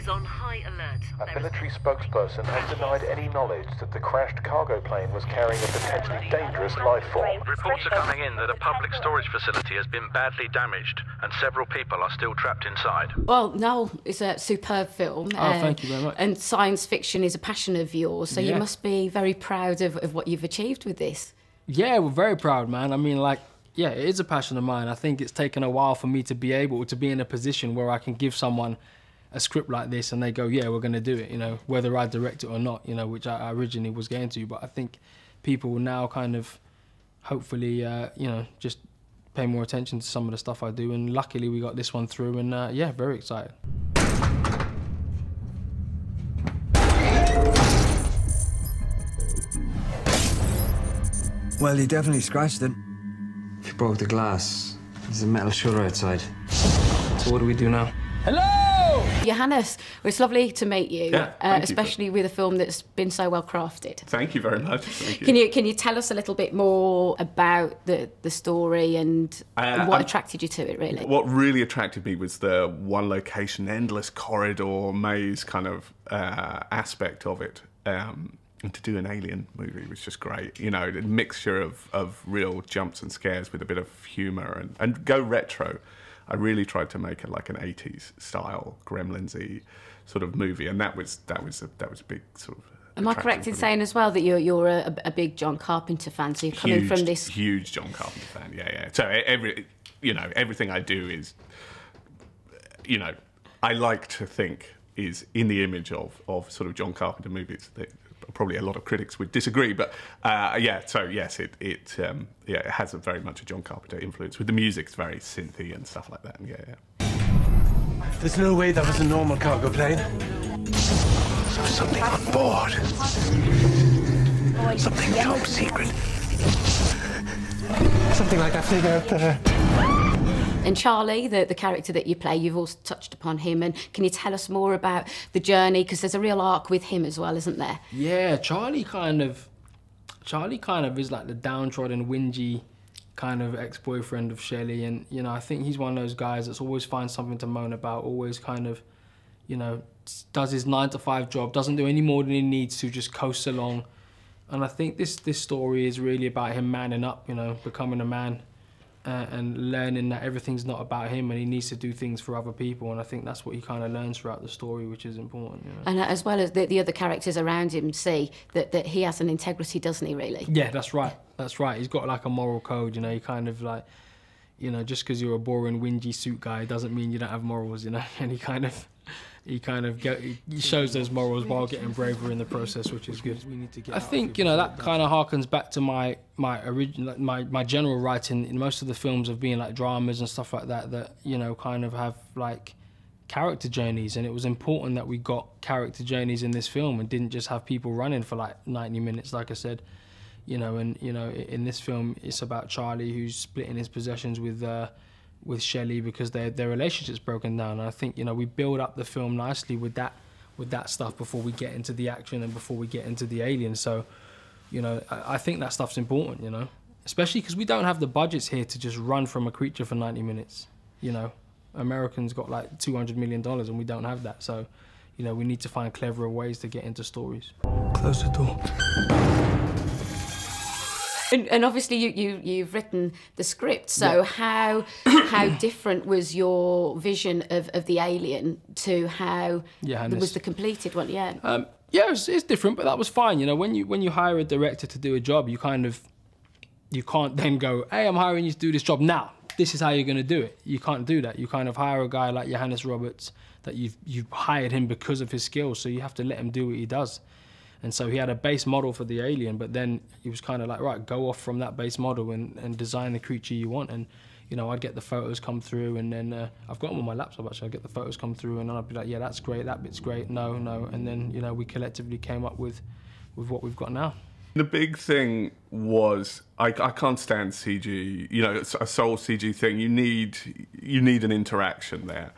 is on high alert. A military spokesperson has denied any knowledge that the crashed cargo plane was carrying a potentially dangerous life form. Reports are coming in that a public storage facility has been badly damaged and several people are still trapped inside. Well, Noel, it's a superb film. Oh, thank you very much. And science fiction is a passion of yours, so Yeah. you must be very proud of what you've achieved with this. Yeah, we're very proud, man. I mean, like, yeah, it is a passion of mine. I think it's taken a while for me to be able to be in a position where I can give someone a script like this and they go, yeah, we're going to do it, you know, whether I direct it or not, you know, which I originally was going to. But I think people will now kind of, hopefully, you know, just pay more attention to some of the stuff I do. And luckily we got this one through and, yeah, very excited. Well, you definitely scratched it. You broke the glass. There's a metal shutter outside. So what do we do now? Hello! Johannes, well, it's lovely to meet you, Yeah, especially with a film that's been so well crafted. Thank you very much. Thank you. Can you tell us a little bit more about the story and what attracted you to it, really? What really attracted me was the one location, endless corridor, maze kind of aspect of it. And to do an alien movie was just great. You know, a mixture of real jumps and scares with a bit of humour and go retro. I really tried to make it like an 80s style, Gremlins-y sort of movie, and that was a big sort of. Am I correct in saying as well that you're a big John Carpenter fan? So you're coming from this huge John Carpenter fan, yeah. So everything I do is, you know, I like to think is in the image of sort of John Carpenter movies. Probably a lot of critics would disagree, but yeah. So yes, it has very much a John Carpenter influence. With the music, it's very synthy and stuff like that. And yeah. There's no way that was a normal cargo plane. So something on board. Something top secret. Something like that figure up there. And Charlie, the character that you play, you've also touched upon him. And can you tell us more about the journey? Because there's a real arc with him as well, isn't there? Yeah, Charlie kind of is like the downtrodden, whingy kind of ex-boyfriend of Shelley. And, you know, I think he's one of those guys that's always finds something to moan about, always kind of, you know, does his 9-to-5 job, doesn't do any more than he needs to, just coasts along. And I think this story is really about him manning up, you know, becoming a man. And learning that everything's not about him and he needs to do things for other people, and I think that's what he kind of learns throughout the story, which is important. You know? And as well as the other characters around him see that he has an integrity, doesn't he, really? Yeah, that's right. That's right. He's got like a moral code, you know, he kind of like, you know, just because you're a boring, whingy suit guy doesn't mean you don't have morals, you know, and he shows those morals while getting braver in the process, which is good. I think, you know, that kind of harkens back to my general writing in most of the films of being like dramas and stuff like that, you know, kind of have like character journeys, and it was important that we got character journeys in this film and didn't just have people running for like 90 minutes, like I said, you know. And, you know, in this film, it's about Charlie who's splitting his possessions with Shelley because their relationship's broken down. And I think, you know, we build up the film nicely with that stuff before we get into the action and before we get into the alien. So, you know, I think that stuff's important, you know, especially because we don't have the budgets here to just run from a creature for 90 minutes. You know, Americans got like $200 million and we don't have that. So, you know, we need to find cleverer ways to get into stories. Close the door. And obviously you've written the script, so yeah. How different was your vision of the alien to how was the completed one? Yeah. Yeah, it's different, but that was fine. You know, when you hire a director to do a job, you can't then go, hey, I'm hiring you to do this job now. This is how you're going to do it. You can't do that. You kind of hire a guy like Johannes Roberts that you've hired him because of his skills, so you have to let him do what he does. And so he had a base model for the alien, but then he was kind of like, right, go off from that base model and design the creature you want. And, you know, I'd get the photos come through, and then I've got them on my laptop, actually. I'd get the photos come through, and then I'd be like, yeah, that's great, that bit's great, no. And then, you know, we collectively came up with what we've got now. The big thing was, I can't stand CG, you know, it's a sole CG thing. You need an interaction there.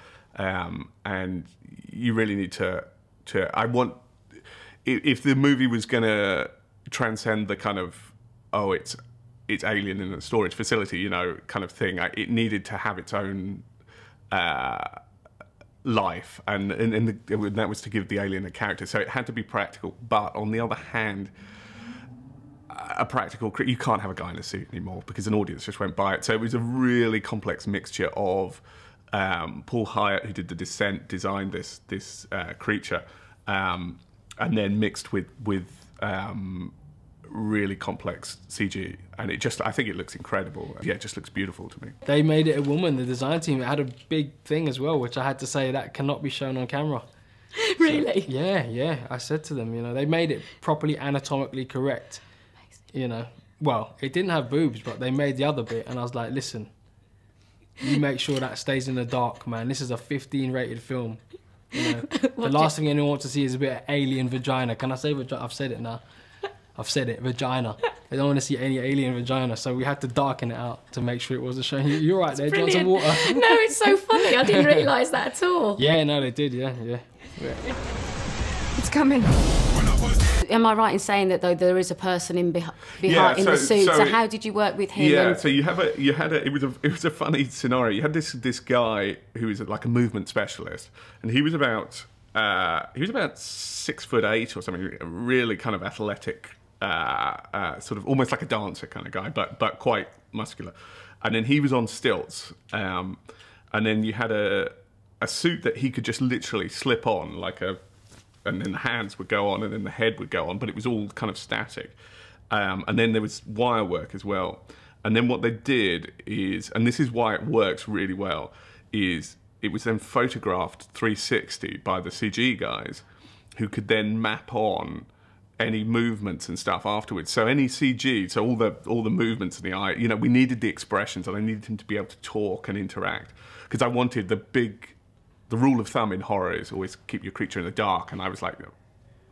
And you really need if the movie was going to transcend the kind of, oh, it's alien in a storage facility, you know, kind of thing, it needed to have its own life, and that was to give the alien a character. So it had to be practical. But on the other hand, a practical, you can't have a guy in a suit anymore because an audience just won't buy it. So it was a really complex mixture of Paul Hyatt, who did The Descent, designed this creature, and then mixed with really complex CG, and I think it looks incredible. Yeah, it just looks beautiful to me. They made it a woman, the design team. It had a big thing as well, which I had to say that cannot be shown on camera. Really? So, yeah. I said to them, you know, they made it properly anatomically correct. Amazing. You know, well, it didn't have boobs, but they made the other bit, and I was like, listen, you make sure that stays in the dark, man. This is a 15 rated film. You know, the last thing anyone wants to see is a bit of alien vagina. Can I say vagina? I've said it now. I've said it, vagina. I don't want to see any alien vagina, so we had to darken it out to make sure it wasn't showing. You're right there, John, some water. No, it's so funny. I didn't realise that at all. Yeah, no, they did, yeah. It's coming. Am I right in saying that though there is a person in behind in the suit? So how did you work with him? Yeah, so it was a funny scenario. You had this guy who was like a movement specialist, and he was about 6'8" or something, a really kind of athletic, sort of almost like a dancer kind of guy, but quite muscular. And then he was on stilts, and then you had a suit that he could just literally slip on, and then the hands would go on, and then the head would go on, but it was all kind of static. And then there was wire work as well. And then what they did is, and this is why it works really well, is it was then photographed 360 by the CG guys, who could then map on any movements and stuff afterwards. So any CG, so all the movements in the eye, you know, we needed the expressions, and I needed him to be able to talk and interact, because I wanted the rule of thumb in horror is always keep your creature in the dark, and I was like,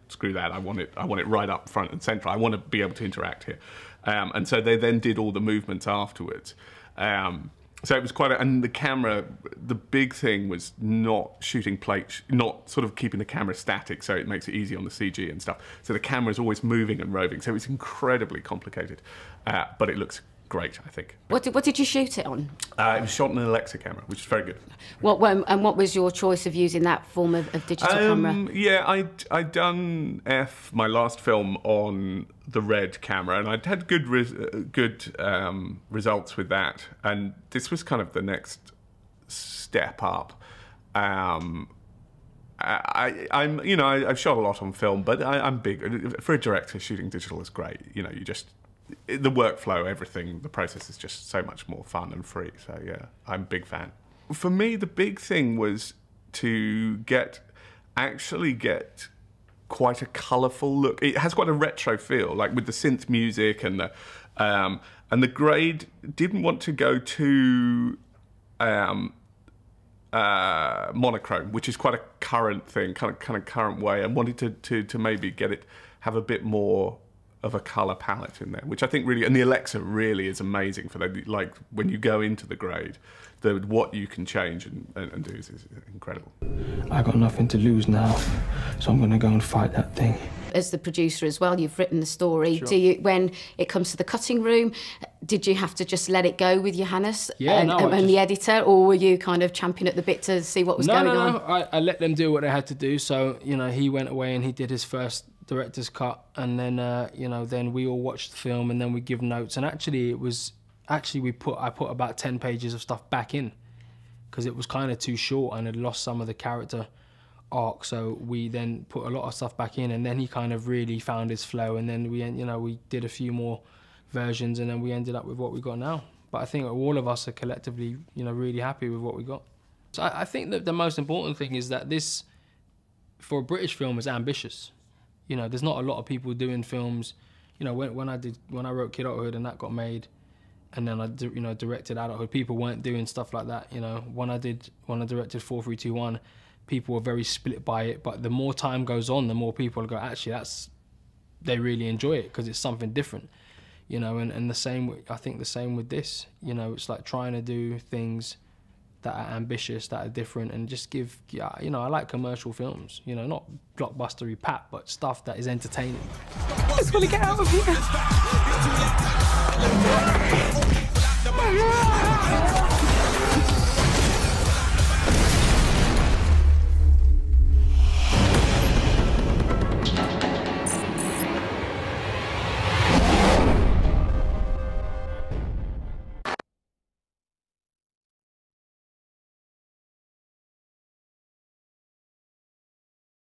screw that, I want it right up front and central. I want to be able to interact here. And so they then did all the movements afterwards. So it was and the camera, the big thing was not shooting plates, not sort of keeping the camera static so it makes it easy on the CG and stuff. So the camera is always moving and roving, so it's incredibly complicated, but it looks great, I think. What did you shoot it on? It was shot on an Alexa camera, which is very good. And what was your choice of using that form of digital camera? Yeah, I'd done my last film on the Red camera, and I'd had good results with that. And this was kind of the next step up. I've shot a lot on film, but I'm big for a director. Shooting digital is great. You know, the workflow, everything, the process is just so much more fun and free. So yeah, I'm a big fan. For me, the big thing was to actually get quite a colourful look. It has quite a retro feel, like with the synth music and the grade didn't want to go too monochrome, which is quite a current thing, kind of current way. I wanted to maybe have a bit more of a colour palette in there, which I think really, and the Alexa really is amazing for that. Like when you go into the grade, what you can change and do is incredible. I got nothing to lose now, so I'm going to go and fight that thing. As the producer as well, you've written the story. Sure. Do you, when it comes to the cutting room, did you have to just let it go with Johannes and the editor, or were you kind of champing at the bit to see what was going on? No, I let them do what they had to do. So, you know, he went away and he did his first director's cut, and then then we all watched the film, and then we give notes. And actually I put about 10 pages of stuff back in because it was kind of too short and had lost some of the character arc. So we then put a lot of stuff back in, and then he kind of really found his flow, and then we did a few more versions, and then we ended up with what we got now. But I think all of us are collectively really happy with what we got. So I think that the most important thing is that this, for a British film, is ambitious. You know, there's not a lot of people doing films. You know, when I wrote Kid Adulthood and that got made, and then I directed Adulthood, people weren't doing stuff like that. You know, when I directed 4321, people were very split by it. But the more time goes on, the more people go, actually, they really enjoy it because it's something different. You know, and the same. I think the same with this. You know, it's like trying to do things that are ambitious, that are different, and just give, I like commercial films, not blockbustery pap, but stuff that is entertaining. I just want to get out of here.